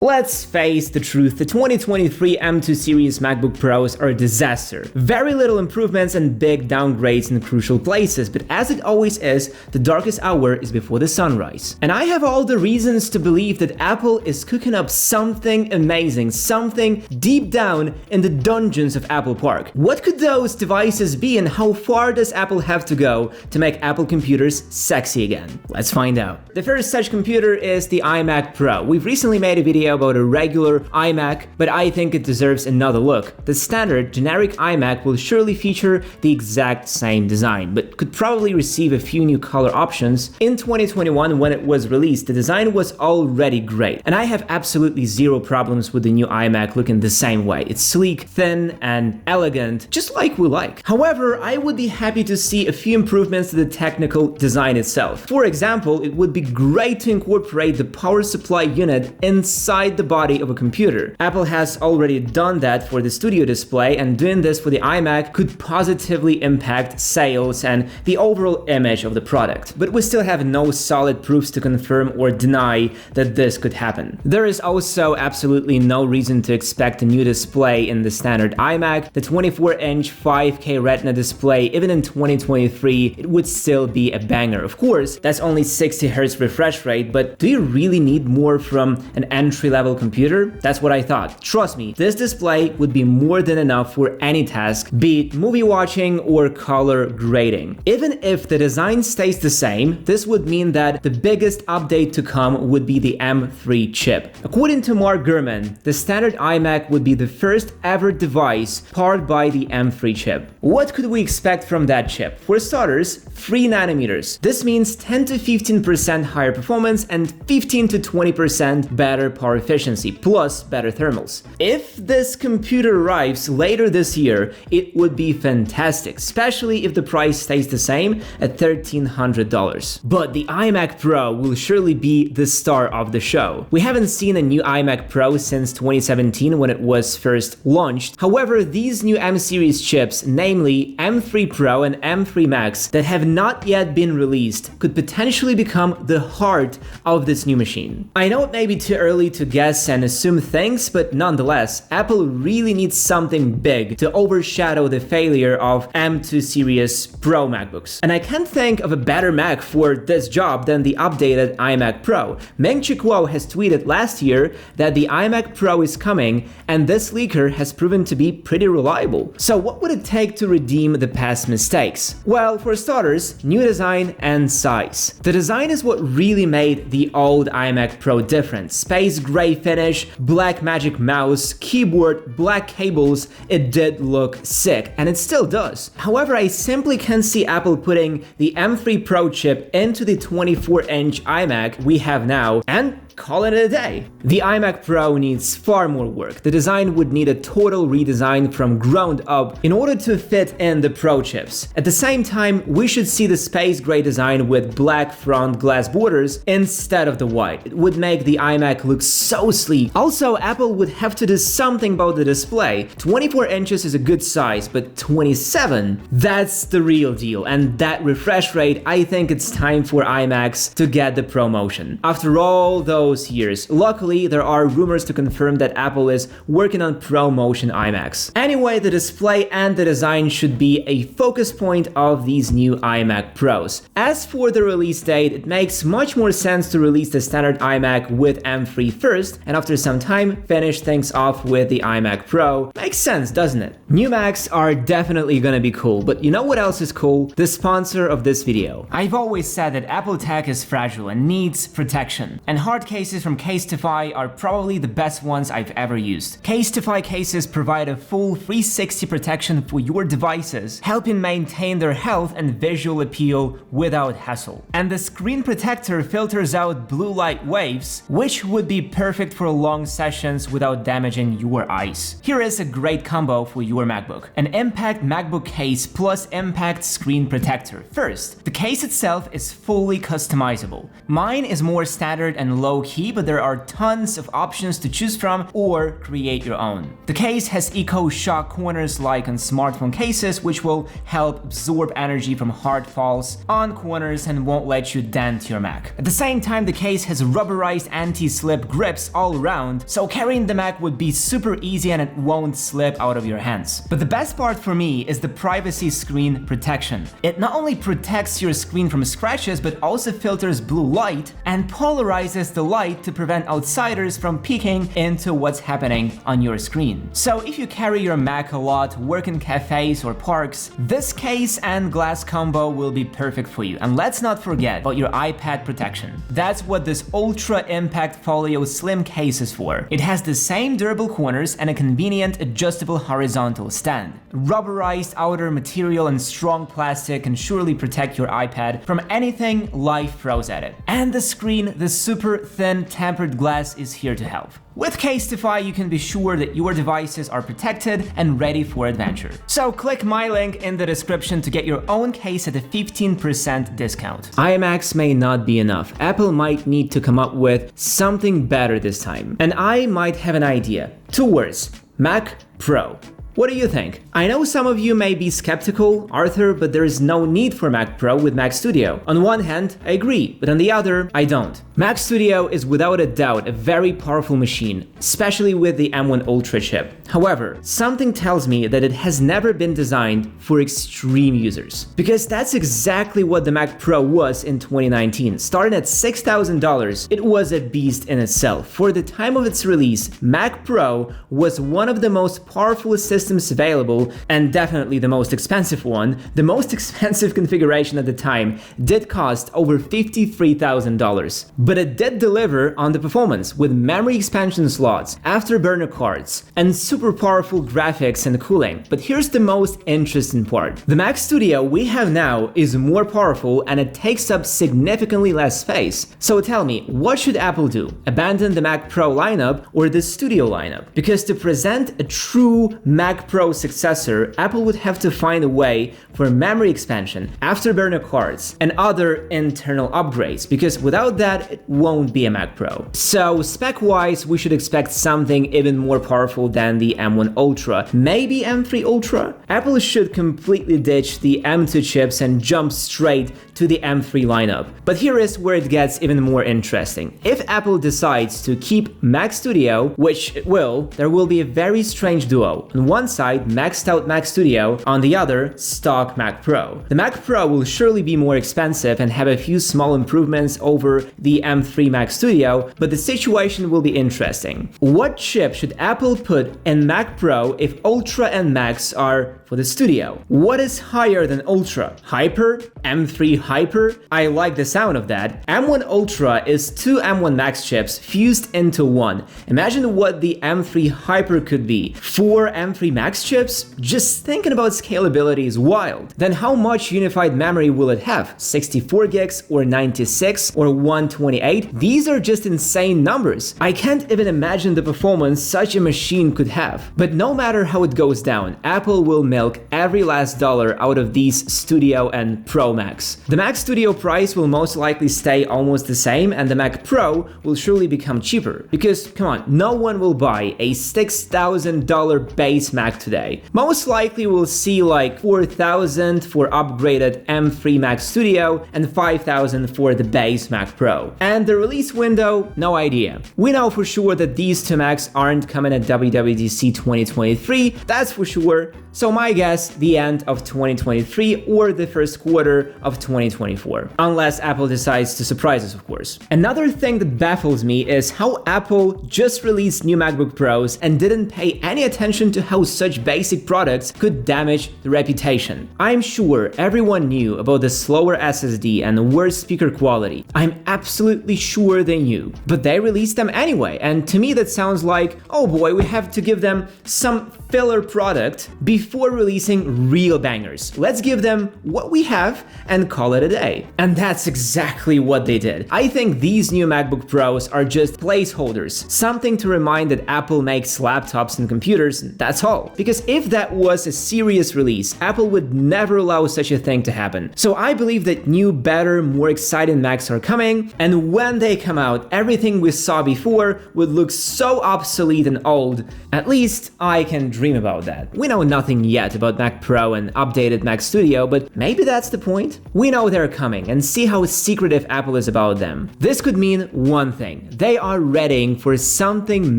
Let's face the truth, the 2023 M2 series MacBook Pros are a disaster. Very little improvements and big downgrades in crucial places, but as it always is, the darkest hour is before the sunrise. And I have all the reasons to believe that Apple is cooking up something amazing, something deep down in the dungeons of Apple Park. What could those devices be, and how far does Apple have to go to make Apple computers sexy again? Let's find out. The first such computer is the iMac Pro. We've recently made a video about a regular iMac, but I think it deserves another look. The standard generic iMac will surely feature the exact same design, but could probably receive a few new color options. In 2021, when it was released, the design was already great, and I have absolutely zero problems with the new iMac looking the same way. It's sleek, thin, and elegant, just like we like. However, I would be happy to see a few improvements to the technical design itself. For example, it would be great to incorporate the power supply unit inside the body of a computer. Apple has already done that for the Studio display, and doing this for the iMac could positively impact sales and the overall image of the product. But we still have no solid proofs to confirm or deny that this could happen. There is also absolutely no reason to expect a new display in the standard iMac. The 24-inch 5K Retina display, even in 2023, it would still be a banger. Of course, that's only 60 Hz refresh rate, but do you really need more from an entry-level computer? That's what I thought. Trust me, this display would be more than enough for any task, be it movie watching or color grading. Even if the design stays the same, this would mean that the biggest update to come would be the M3 chip. According to Mark Gurman, the standard iMac would be the first ever device powered by the M3 chip. What could we expect from that chip? For starters, 3 nanometers. This means 10 to 15% higher performance and 15 to 20% better power efficiency, plus better thermals. If this computer arrives later this year, it would be fantastic, especially if the price stays the same at $1,300. But the iMac Pro will surely be the star of the show. We haven't seen a new iMac Pro since 2017 when it was first launched. However, these new M series chips, namely M3 Pro and M3 Max, that have not yet been released, could potentially become the heart of this new machine. I know it may be too early to guess and assume things, but nonetheless, Apple really needs something big to overshadow the failure of M2 series Pro MacBooks. And I can't think of a better Mac for this job than the updated iMac Pro. Meng-Chi Kuo has tweeted last year that the iMac Pro is coming, and this leaker has proven to be pretty reliable. So what would it take to redeem the past mistakes? Well, for starters, new design and size. The design is what really made the old iMac Pro different. Space gray finish, black magic mouse, keyboard, black cables. It did look sick, and it still does. However, I simply can't see Apple putting the M3 Pro chip into the 24-inch iMac we have now and call it a day. The iMac Pro needs far more work. The design would need a total redesign from ground up in order to fit in the Pro chips. At the same time, we should see the space gray design with black front glass borders instead of the white. It would make the iMac look so sleek. Also, Apple would have to do something about the display. 24 inches is a good size, but 27, that's the real deal. And that refresh rate, I think it's time for iMacs to get the promotion. After all those years, luckily there are rumors to confirm that Apple is working on ProMotion iMacs. Anyway, the display and the design should be a focus point of these new iMac Pros. As for the release date, it makes much more sense to release the standard iMac with M3 first, and after some time finish things off with the iMac Pro. Makes sense, doesn't it? New Macs are definitely gonna be cool, but you know what else is cool? The sponsor of this video. I've always said that Apple tech is fragile and needs protection, and hard cases from Casetify are probably the best ones I've ever used. Casetify cases provide a full 360 protection for your devices, helping maintain their health and visual appeal without hassle. And the screen protector filters out blue light waves, which would be perfect for long sessions without damaging your eyes. Here is a great combo for your MacBook: an Impact MacBook case plus Impact screen protector. First, the case itself is fully customizable. Mine is more standard and low low-key, but there are tons of options to choose from or create your own. The case has eco-shock corners like on smartphone cases, which will help absorb energy from hard falls on corners and won't let you dent your Mac. At the same time, the case has rubberized anti-slip grips all around, so carrying the Mac would be super easy and it won't slip out of your hands. But the best part for me is the privacy screen protection. It not only protects your screen from scratches, but also filters blue light and polarizes the light to prevent outsiders from peeking into what's happening on your screen. So if you carry your Mac a lot, work in cafes or parks, this case and glass combo will be perfect for you. And let's not forget about your iPad protection. That's what this Ultra Impact Folio Slim case is for. It has the same durable corners and a convenient adjustable horizontal stand. Rubberized outer material and strong plastic can surely protect your iPad from anything life throws at it. And the screen, the super thin tempered glass, is here to help. With Casetify, you can be sure that your devices are protected and ready for adventure. So click my link in the description to get your own case at a 15% discount. iMacs may not be enough. Apple might need to come up with something better this time. And I might have an idea. 2 words: Mac Pro. What do you think? I know some of you may be skeptical, Arthur, but there is no need for Mac Pro with Mac Studio. On one hand, I agree, but on the other, I don't. Mac Studio is without a doubt a very powerful machine, especially with the M1 Ultra chip. However, something tells me that it has never been designed for extreme users. Because that's exactly what the Mac Pro was in 2019. Starting at $6,000, it was a beast in itself. For the time of its release, Mac Pro was one of the most powerful systems available, and definitely the most expensive one. The most expensive configuration at the time did cost over $53,000. But it did deliver on the performance with memory expansion slots, afterburner cards, and super powerful graphics and cooling. But here's the most interesting part. The Mac Studio we have now is more powerful and it takes up significantly less space. So tell me, what should Apple do? Abandon the Mac Pro lineup or the Studio lineup? Because to present a true Mac Pro successor, Apple would have to find a way for memory expansion, afterburner cards, and other internal upgrades, because without that, it won't be a Mac Pro. So spec-wise, we should expect something even more powerful than the M1 Ultra, maybe M3 Ultra? Apple should completely ditch the M2 chips and jump straight to the M3 lineup. But here is where it gets even more interesting. If Apple decides to keep Mac Studio, which it will, there will be a very strange duo. On one side, maxed out Mac Studio, on the other, stock Mac Pro. The Mac Pro will surely be more expensive and have a few small improvements over the M3 Mac Studio, but the situation will be interesting. What chip should Apple put in Mac Pro if Ultra and Max are for the Studio? What is higher than Ultra? Hyper? M3 Hyper? I like the sound of that. M1 Ultra is 2 M1 Max chips fused into one. Imagine what the M3 Hyper could be. 4 M3 Max chips? Just thinking about scalability is wild. Then how much unified memory will it have? 64 gigs or 96 or 128? These are just insane numbers. I can't even imagine the performance such a machine could have. But no matter how it goes down, Apple will milk every last dollar out of these Studio and Pro Macs. The Mac Studio price will most likely stay almost the same, and the Mac Pro will surely become cheaper. Because, come on, no one will buy a $6,000 base Mac today. Most likely we'll see like $4,000 for upgraded M3 Mac Studio and $5,000 for the base Mac Pro. And the release window, no idea. We know for sure that these 2 Macs aren't coming at WWDC 2023, that's for sure. So my guess, the end of 2023 or the first quarter of 2024. Unless Apple decides to surprise us, of course. Another thing that baffles me is how Apple just released new MacBook Pros and didn't pay any attention to how such basic products could damage the reputation. I'm sure everyone knew about the slower SSD and worse speaker quality. I'm absolutely sure they knew. But they released them anyway, and to me that sounds like, oh boy, we have to give them some filler product before releasing real bangers. Let's give them what we have and call it a day. And that's exactly what they did. I think these new MacBook Pros are just placeholders, something to remind that Apple makes laptops and computers, and that's all. all. Because if that was a serious release, Apple would never allow such a thing to happen. So I believe that new, better, more exciting Macs are coming, and when they come out, everything we saw before would look so obsolete and old. At least I can dream about that. We know nothing yet about Mac Pro and updated Mac Studio, but maybe that's the point. We know they're coming, and see how secretive Apple is about them. This could mean one thing: they are readying for something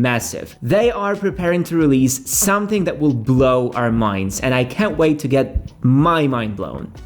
massive. They are preparing to release something that will blow our minds, and I can't wait to get my mind blown.